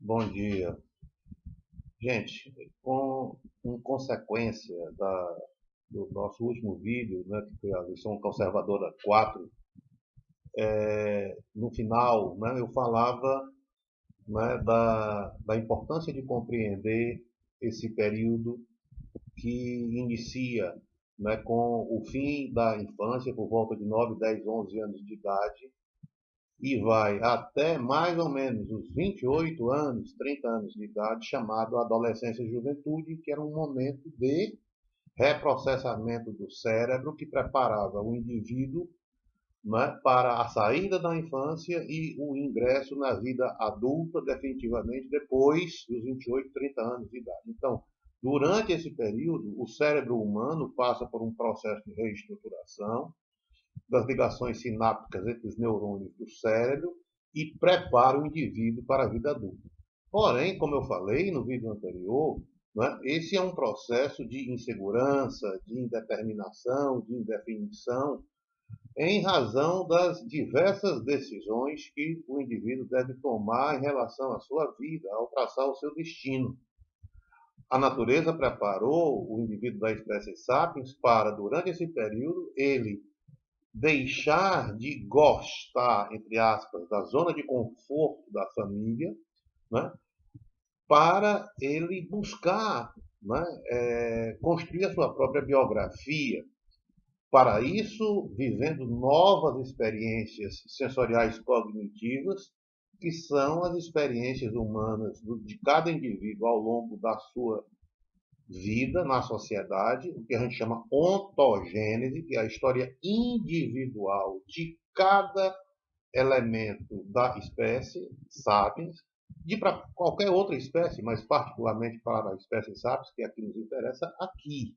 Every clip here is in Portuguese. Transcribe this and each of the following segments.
Bom dia. Gente, em consequência do nosso último vídeo, né, que foi a lição conservadora 4, no final, né, eu falava, né, da importância de compreender esse período que inicia, né, com o fim da infância, por volta de 9, 10, 11 anos de idade, e vai até mais ou menos os 28 anos, 30 anos de idade, chamado adolescência e juventude, que era um momento de reprocessamento do cérebro que preparava o indivíduo, né, para a saída da infância e o ingresso na vida adulta, definitivamente, depois dos 28, 30 anos de idade. Então, durante esse período, o cérebro humano passa por um processo de reestruturação das ligações sinápticas entre os neurônios do cérebro e prepara o indivíduo para a vida adulta. Porém, como eu falei no vídeo anterior, né, esse é um processo de insegurança, de indeterminação, de indefinição, em razão das diversas decisões que o indivíduo deve tomar em relação à sua vida, ao traçar o seu destino. A natureza preparou o indivíduo da espécie sapiens para, durante esse período, ele deixar de gostar, entre aspas, da zona de conforto da família, né, para ele buscar, né, construir a sua própria biografia. Para isso, vivendo novas experiências sensoriais cognitivas, que são as experiências humanas de cada indivíduo ao longo da sua vida na sociedade, o que a gente chama ontogênese, que é a história individual de cada elemento da espécie sapiens, de para qualquer outra espécie, mas particularmente para a espécie sapiens, que é a que nos interessa aqui,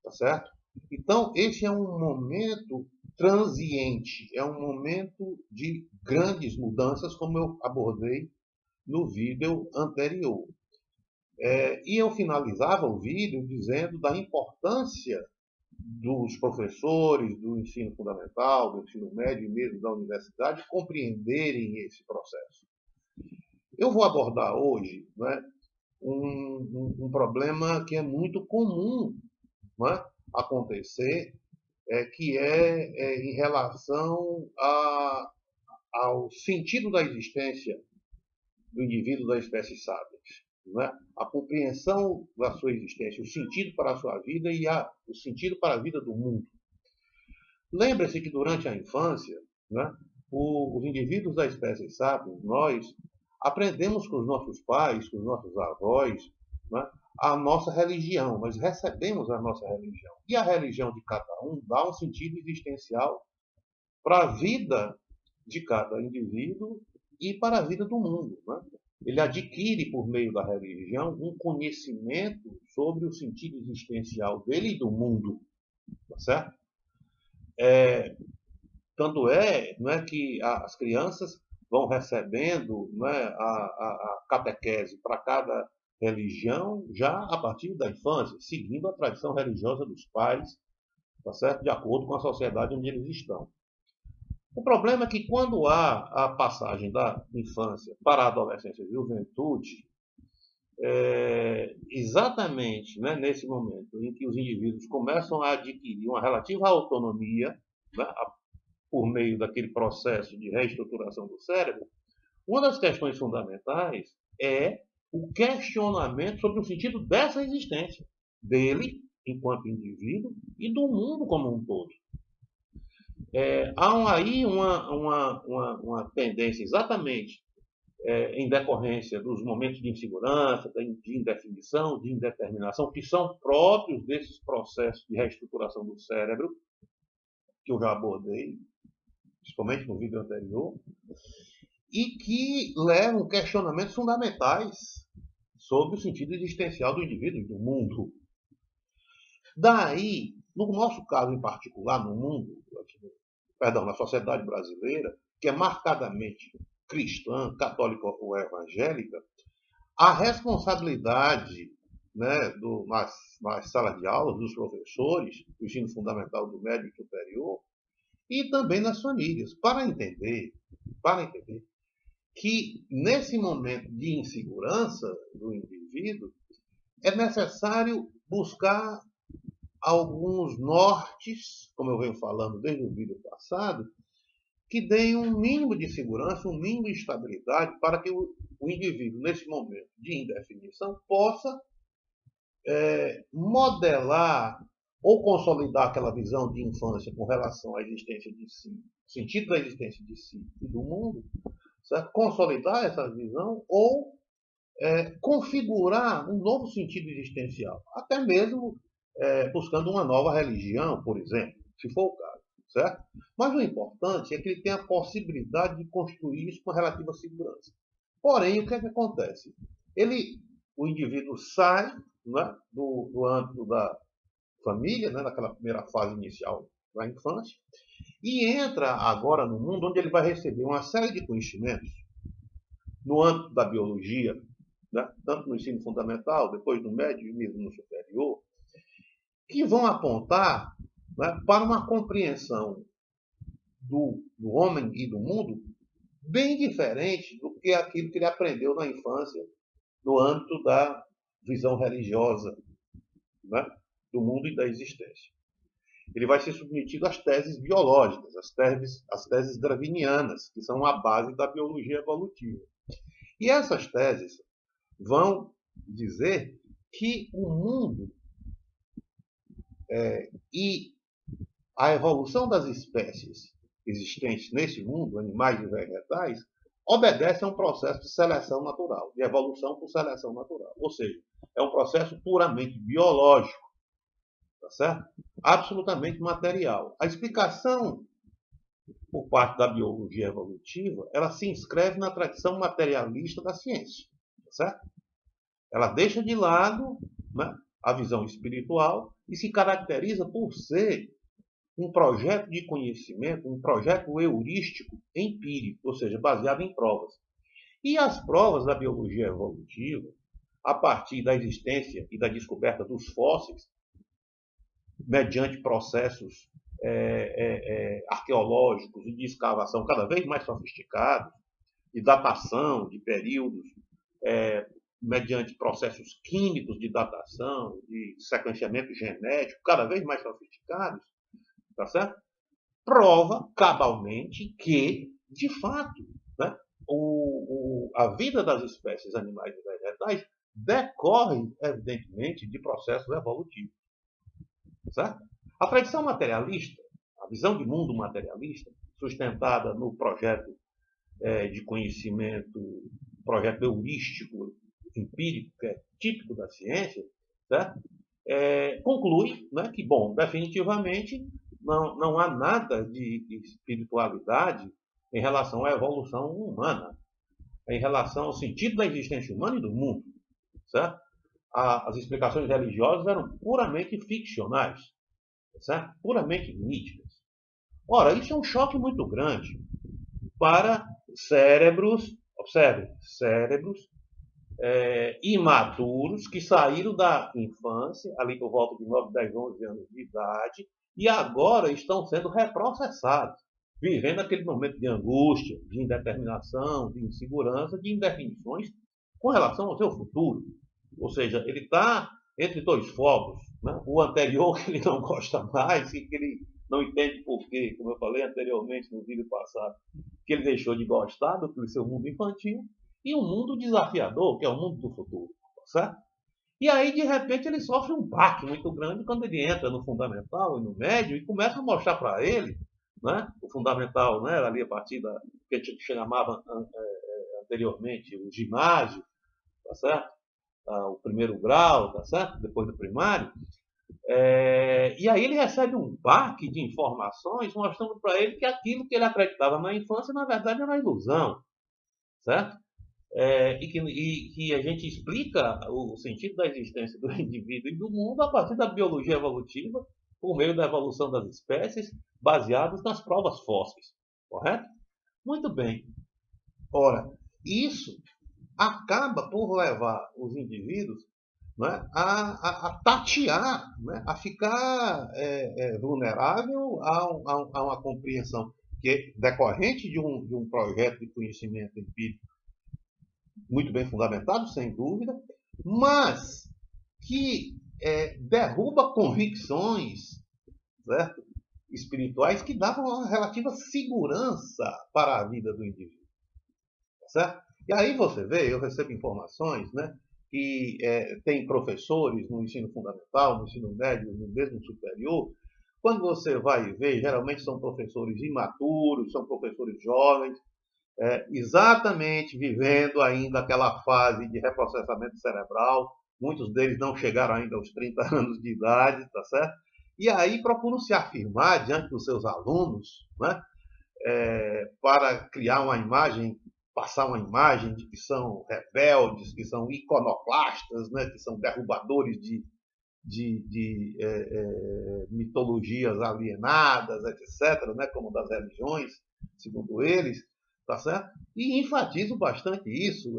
tá certo? Então, esse é um momento transiente, é um momento de grandes mudanças, como eu abordei no vídeo anterior. E eu finalizava o vídeo dizendo da importância dos professores do ensino fundamental, do ensino médio e mesmo da universidade compreenderem esse processo. Eu vou abordar hoje, né, um problema que é muito comum, né, acontecer, em relação ao sentido da existência do indivíduo da espécie sapiens. Né? A compreensão da sua existência, o sentido para a sua vida e o sentido para a vida do mundo. Lembre-se que durante a infância, né, os indivíduos da espécie sapiens, nós aprendemos com os nossos pais, com os nossos avós, né, a nossa religião, nós recebemos a nossa religião. E a religião de cada um dá um sentido existencial para a vida de cada indivíduo e para a vida do mundo. Né? Ele adquire, por meio da religião, um conhecimento sobre o sentido existencial dele e do mundo. Tá certo? Tanto não é que as crianças vão recebendo, não é, a catequese para cada religião já a partir da infância, seguindo a tradição religiosa dos pais, tá certo? De acordo com a sociedade onde eles estão. O problema é que quando há a passagem da infância para a adolescência e juventude, exatamente, né, nesse momento em que os indivíduos começam a adquirir uma relativa autonomia, né, por meio daquele processo de reestruturação do cérebro, uma das questões fundamentais é o questionamento sobre o sentido dessa existência, dele enquanto indivíduo e do mundo como um todo. Há aí uma tendência exatamente em decorrência dos momentos de insegurança, de indefinição, de indeterminação, que são próprios desses processos de reestruturação do cérebro, que eu já abordei, principalmente no vídeo anterior, e que levam questionamentos fundamentais sobre o sentido existencial do indivíduo e do mundo. Daí, no nosso caso em particular, no mundo, na sociedade brasileira, que é marcadamente cristã, católica ou evangélica, a responsabilidade, né, nas salas de aula dos professores, do ensino fundamental, do médio e superior, e também nas famílias, para entender que nesse momento de insegurança do indivíduo é necessário buscar alguns nortes, como eu venho falando desde o vídeo passado, que deem um mínimo de segurança, um mínimo de estabilidade para que o indivíduo, nesse momento de indefinição, possa modelar ou consolidar aquela visão de infância com relação à existência de si, o sentido da existência de si e do mundo, certo? Consolidar essa visão ou configurar um novo sentido existencial, até mesmo buscando uma nova religião, por exemplo, se for o caso, certo? Mas o importante é que ele tenha a possibilidade de construir isso com relativa segurança. Porém, o que é que acontece? O indivíduo sai, né, do âmbito da família, né, daquela primeira fase inicial da infância, e entra agora no mundo onde ele vai receber uma série de conhecimentos no âmbito da biologia, né, tanto no ensino fundamental, depois no médio e mesmo no superior, que vão apontar, né, para uma compreensão do homem e do mundo bem diferente do que aquilo que ele aprendeu na infância no âmbito da visão religiosa, né, do mundo e da existência. Ele vai ser submetido às teses biológicas, às teses darwinianas, que são a base da biologia evolutiva. E essas teses vão dizer que o mundo e a evolução das espécies existentes nesse mundo, animais e vegetais, obedece a um processo de seleção natural, de evolução por seleção natural. Ou seja, é um processo puramente biológico, tá certo? Absolutamente material. A explicação por parte da biologia evolutiva, ela se inscreve na tradição materialista da ciência, tá certo? Ela deixa de lado, né, a visão espiritual e se caracteriza por ser um projeto de conhecimento, um projeto heurístico empírico, ou seja, baseado em provas. E as provas da biologia evolutiva, a partir da existência e da descoberta dos fósseis, mediante processos arqueológicos e de escavação cada vez mais sofisticados, de datação de períodos, mediante processos químicos de datação, de sequenciamento genético cada vez mais sofisticados, tá certo? Prova cabalmente que, de fato, né, a vida das espécies animais e vegetais decorre, evidentemente, de processos evolutivos. Certo? A tradição materialista, a visão de mundo materialista, sustentada no projeto de conhecimento, projeto heurístico, empírico, que é típico da ciência, certo? Conclui, né, que, bom, definitivamente não há nada de espiritualidade em relação à evolução humana, em relação ao sentido da existência humana e do mundo, certo? As explicações religiosas eram puramente ficcionais, certo? Puramente míticas. Ora, isso é um choque muito grande para cérebros, observe, cérebros imaturos que saíram da infância, ali por volta de 9, 10, 11 anos de idade, e agora estão sendo reprocessados, vivendo aquele momento de angústia, de indeterminação, de insegurança, de indefinições com relação ao seu futuro. Ou seja, ele está entre dois fogos, né? O anterior que ele não gosta mais, que ele não entende por quê, como eu falei anteriormente no vídeo passado, que ele deixou de gostar do seu mundo infantil, e um mundo desafiador, que é o mundo do futuro, certo? E aí, de repente, ele sofre um baque muito grande quando ele entra no fundamental e no médio e começa a mostrar para ele, né, o fundamental, né, ali a partir da que a gente chamava anteriormente o ginásio, tá certo? O primeiro grau, tá certo? Depois do primário. E aí ele recebe um baque de informações mostrando para ele que aquilo que ele acreditava na infância, na verdade, era uma ilusão, certo? E que a gente explica o sentido da existência do indivíduo e do mundo a partir da biologia evolutiva, por meio da evolução das espécies, baseados nas provas fósseis, correto? Muito bem. Ora, isso acaba por levar os indivíduos, né, a tatear, né, a ficar vulnerável a uma compreensão que é decorrente de um projeto de conhecimento empírico muito bem fundamentado, sem dúvida, mas que derruba convicções, certo? Espirituais que davam uma relativa segurança para a vida do indivíduo, certo? E aí você vê, eu recebo informações, né, que tem professores no ensino fundamental, no ensino médio, no mesmo superior. Quando você vai ver, geralmente são professores imaturos, são professores jovens, exatamente vivendo ainda aquela fase de reprocessamento cerebral. Muitos deles não chegaram ainda aos 30 anos de idade, tá certo? E aí procuram se afirmar diante dos seus alunos, né, para criar uma imagem, passar uma imagem de que são rebeldes, que são iconoclastas, né, que são derrubadores de mitologias alienadas, etc., né, como das religiões, segundo eles, tá certo? E enfatizo bastante isso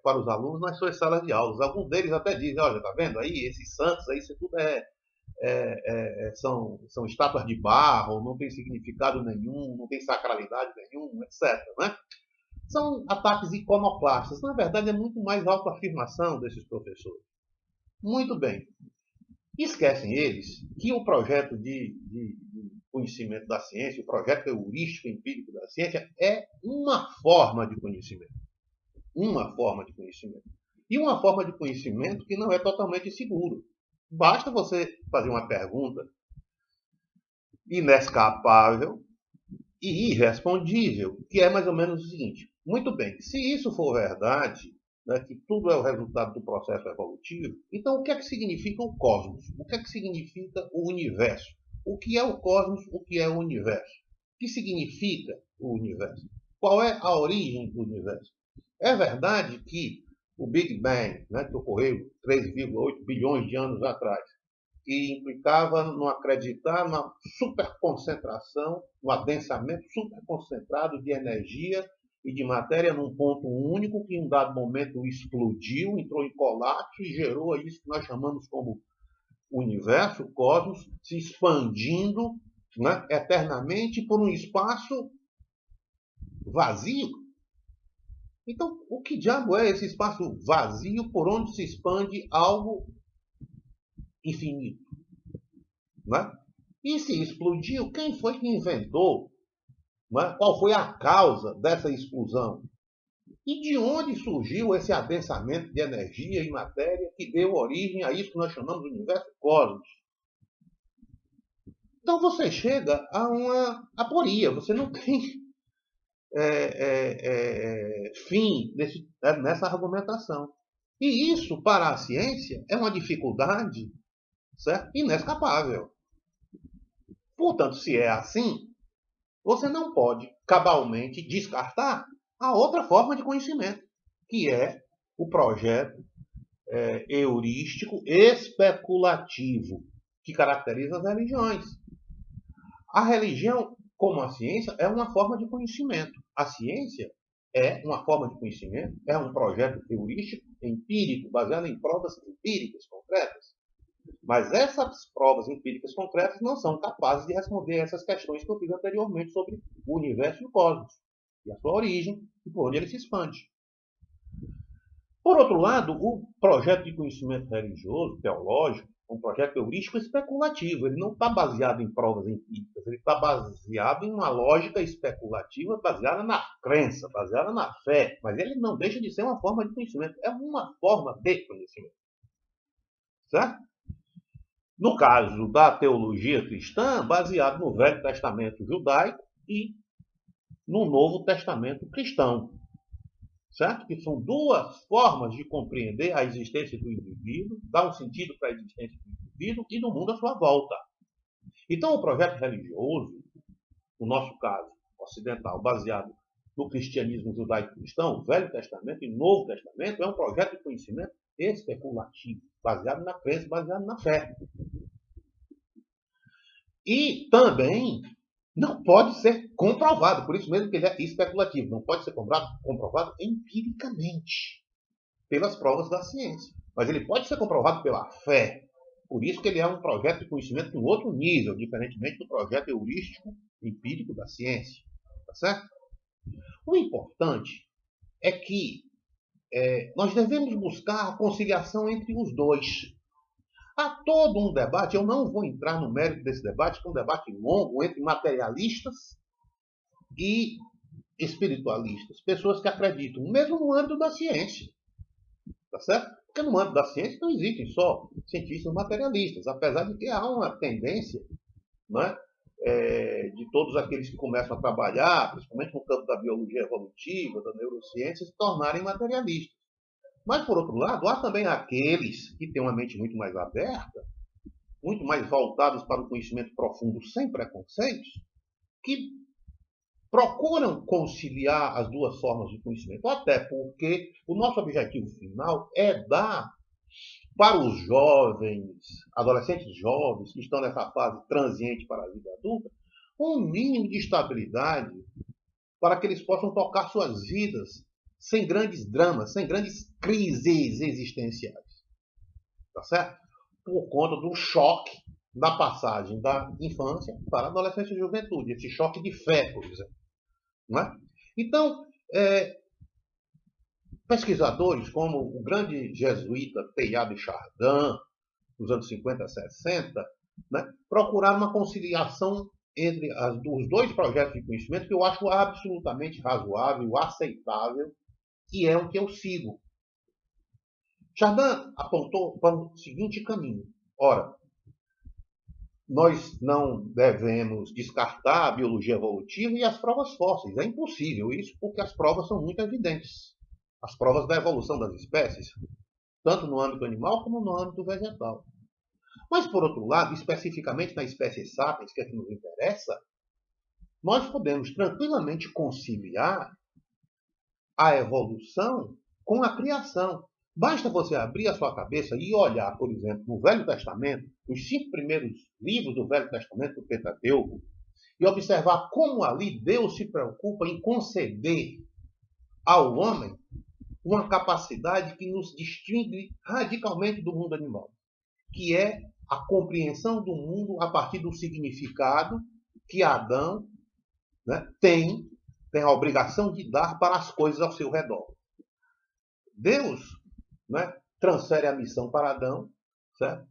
para os alunos nas suas salas de aulas. Alguns deles até dizem, olha, tá vendo aí, esses santos aí, isso tudo são estátuas de barro, não tem significado nenhum, não tem sacralidade nenhuma, etc., né? São ataques iconoclastas. Na verdade, é muito mais autoafirmação desses professores. Muito bem. Esquecem eles que o projeto de conhecimento da ciência, o projeto heurístico empírico da ciência, é uma forma de conhecimento. Uma forma de conhecimento. E uma forma de conhecimento que não é totalmente seguro. Basta você fazer uma pergunta inescapável e irrespondível, que é mais ou menos o seguinte: muito bem, se isso for verdade, né, que tudo é o resultado do processo evolutivo, então o que é que significa o cosmos? O que é que significa o universo? O que é o cosmos? O que é o universo? O que significa o universo? Qual é a origem do universo? É verdade que o Big Bang, né, que ocorreu 3,8 bilhões de anos atrás, que implicava no acreditar na superconcentração, no adensamento superconcentrado de energia e de matéria num ponto único, que em um dado momento explodiu, entrou em colapso e gerou isso que nós chamamos como universo, o cosmos, se expandindo, né, eternamente por um espaço vazio. Então, o que diabo é esse espaço vazio por onde se expande algo infinito? Né? E se explodiu, quem foi que inventou? Né? Qual foi a causa dessa explosão? E de onde surgiu esse adensamento de energia e matéria que deu origem a isso que nós chamamos de universo cosmos? Então você chega a uma aporia, você não tem fim nessa argumentação. E isso, para a ciência, é uma dificuldade, certo? Inescapável. Portanto, se é assim, você não pode cabalmente descartar a outra forma de conhecimento, que é o projeto heurístico especulativo, que caracteriza as religiões. A religião, como a ciência, é uma forma de conhecimento. A ciência é uma forma de conhecimento, é um projeto heurístico, empírico, baseado em provas empíricas concretas. Mas essas provas empíricas concretas não são capazes de responder essas questões que eu fiz anteriormente sobre o universo e o cosmos, e a sua origem, e por onde ele se expande. Por outro lado, o projeto de conhecimento religioso, teológico, é um projeto heurístico especulativo. Ele não está baseado em provas empíricas, ele está baseado em uma lógica especulativa baseada na crença, baseada na fé. Mas ele não deixa de ser uma forma de conhecimento. É uma forma de conhecimento. Certo? No caso da teologia cristã, baseado no Velho Testamento judaico e no Novo Testamento cristão. Certo? Que são duas formas de compreender a existência do indivíduo, dar um sentido para a existência do indivíduo e do mundo à sua volta. Então, o projeto religioso, no nosso caso ocidental, baseado no cristianismo judaico-cristão, Velho Testamento e Novo Testamento, é um projeto de conhecimento especulativo, baseado na crença, baseado na fé. E também não pode ser comprovado, por isso mesmo que ele é especulativo, não pode ser comprovado empiricamente, pelas provas da ciência. Mas ele pode ser comprovado pela fé, Por isso que ele é um projeto de conhecimento de um outro nível, diferentemente do projeto heurístico empírico da ciência. Tá certo? O importante é que nós devemos buscar a conciliação entre os dois. Há todo um debate, eu não vou entrar no mérito desse debate, que é um debate longo entre materialistas e espiritualistas, pessoas que acreditam, mesmo no âmbito da ciência. Tá certo? Porque no âmbito da ciência não existem só cientistas materialistas, apesar de que há uma tendência, não é? De todos aqueles que começam a trabalhar, principalmente no campo da biologia evolutiva, da neurociência, se tornarem materialistas. Mas, por outro lado, há também aqueles que têm uma mente muito mais aberta, muito mais voltados para o conhecimento profundo, sem preconceitos, que procuram conciliar as duas formas de conhecimento, até porque o nosso objetivo final é dar para os jovens, adolescentes jovens, que estão nessa fase transiente para a vida adulta, um mínimo de estabilidade para que eles possam tocar suas vidas sem grandes dramas, sem grandes crises existenciais. Tá certo? Por conta do choque da passagem da infância para a adolescência e juventude, esse choque de fé, por exemplo. Não é? Então, pesquisadores como o grande jesuíta Teilhard de Chardin, nos anos 50 e 60, né, procuraram uma conciliação entre os dois projetos de conhecimento que eu acho absolutamente razoável, aceitável, e é o que eu sigo. Chardin apontou para o seguinte caminho. Ora, nós não devemos descartar a biologia evolutiva e as provas fósseis. É impossível isso, porque as provas são muito evidentes. As provas da evolução das espécies, tanto no âmbito animal como no âmbito vegetal. Mas, por outro lado, especificamente na espécie sapiens, que é que nos interessa, nós podemos tranquilamente conciliar a evolução com a criação. Basta você abrir a sua cabeça e olhar, por exemplo, no Velho Testamento, os 5 primeiros livros do Velho Testamento, do Pentateuco, e observar como ali Deus se preocupa em conceder ao homem uma capacidade que nos distingue radicalmente do mundo animal, que é a compreensão do mundo a partir do significado que Adão, né, tem a obrigação de dar para as coisas ao seu redor. Deus, né, transfere a missão para Adão, certo?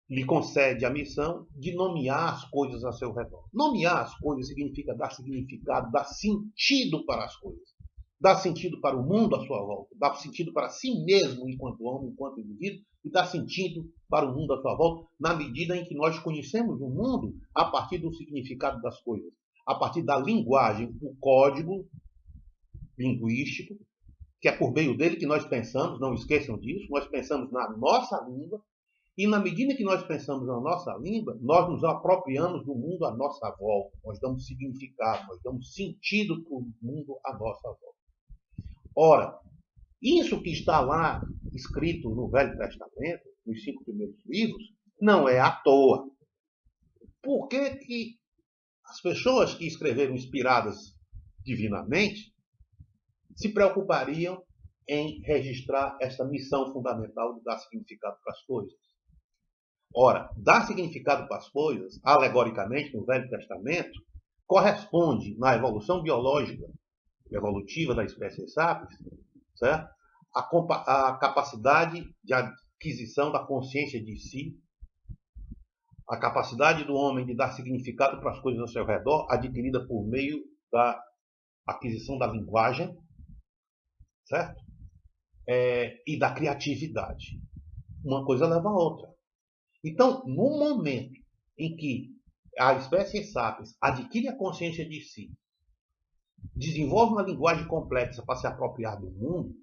Lhe concede a missão de nomear as coisas ao seu redor. Nomear as coisas significa dar significado, dar sentido para as coisas. Dar sentido para o mundo à sua volta. Dar sentido para si mesmo enquanto homem, enquanto indivíduo. E dar sentido para o mundo à sua volta na medida em que nós conhecemos o mundo a partir do significado das coisas. A partir da linguagem, o código linguístico, que é por meio dele que nós pensamos, não esqueçam disso, nós pensamos na nossa língua, e na medida que nós pensamos na nossa língua, nós nos apropriamos do mundo à nossa volta, nós damos significado, nós damos sentido para o mundo à nossa volta. Ora, isso que está lá escrito no Velho Testamento, nos 5 primeiros livros, não é à toa. Por que as pessoas que escreveram inspiradas divinamente se preocupariam em registrar esta missão fundamental de dar significado para as coisas? Ora, dar significado para as coisas, alegoricamente, no Velho Testamento, corresponde, na evolução biológica, evolutiva da espécie sapiens, certo? A capacidade de aquisição da consciência de si, a capacidade do homem de dar significado para as coisas ao seu redor, adquirida por meio da aquisição da linguagem, certo? E da criatividade. Uma coisa leva a outra. Então, no momento em que a espécie sapiens adquire a consciência de si, desenvolve uma linguagem complexa para se apropriar do mundo,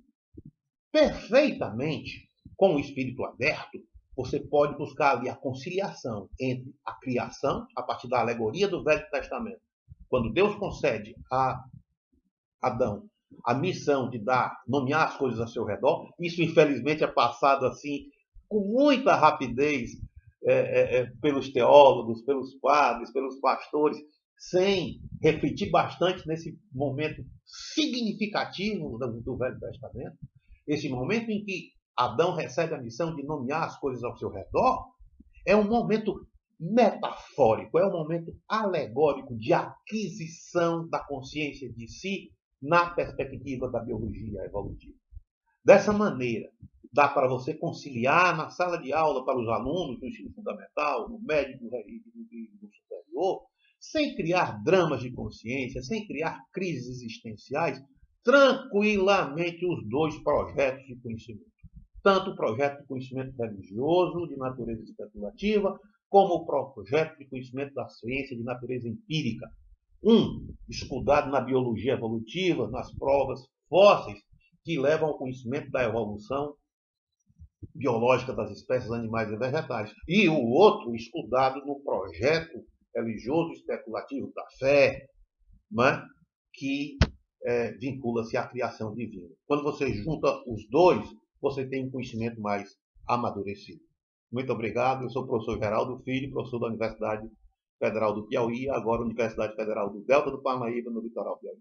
perfeitamente, com o espírito aberto, você pode buscar ali a conciliação entre a criação, a partir da alegoria do Velho Testamento, quando Deus concede a Adão a missão de nomear as coisas ao seu redor. Isso, infelizmente, é passado assim com muita rapidez pelos teólogos, pelos padres, pelos pastores, sem refletir bastante nesse momento significativo do Velho Testamento, esse momento em que Adão recebe a missão de nomear as coisas ao seu redor, É um momento metafórico, é um momento alegórico de aquisição da consciência de si na perspectiva da biologia evolutiva. Dessa maneira, dá para você conciliar na sala de aula para os alunos do ensino fundamental, no médio e no superior, sem criar dramas de consciência, sem criar crises existenciais, tranquilamente os dois projetos de conhecimento. Tanto o projeto de conhecimento religioso, de natureza especulativa, como o projeto de conhecimento da ciência de natureza empírica. Estudado na biologia evolutiva, nas provas fósseis, que levam ao conhecimento da evolução biológica das espécies animais e vegetais. E o outro, estudado no projeto religioso especulativo da fé, né? Que vincula-se à criação divina. Quando você junta os dois, você tem um conhecimento mais amadurecido. Muito obrigado. Eu sou o professor Geraldo Filho, professor da Universidade Federal do Piauí, agora Universidade Federal do Delta do Parnaíba, no litoral piauí.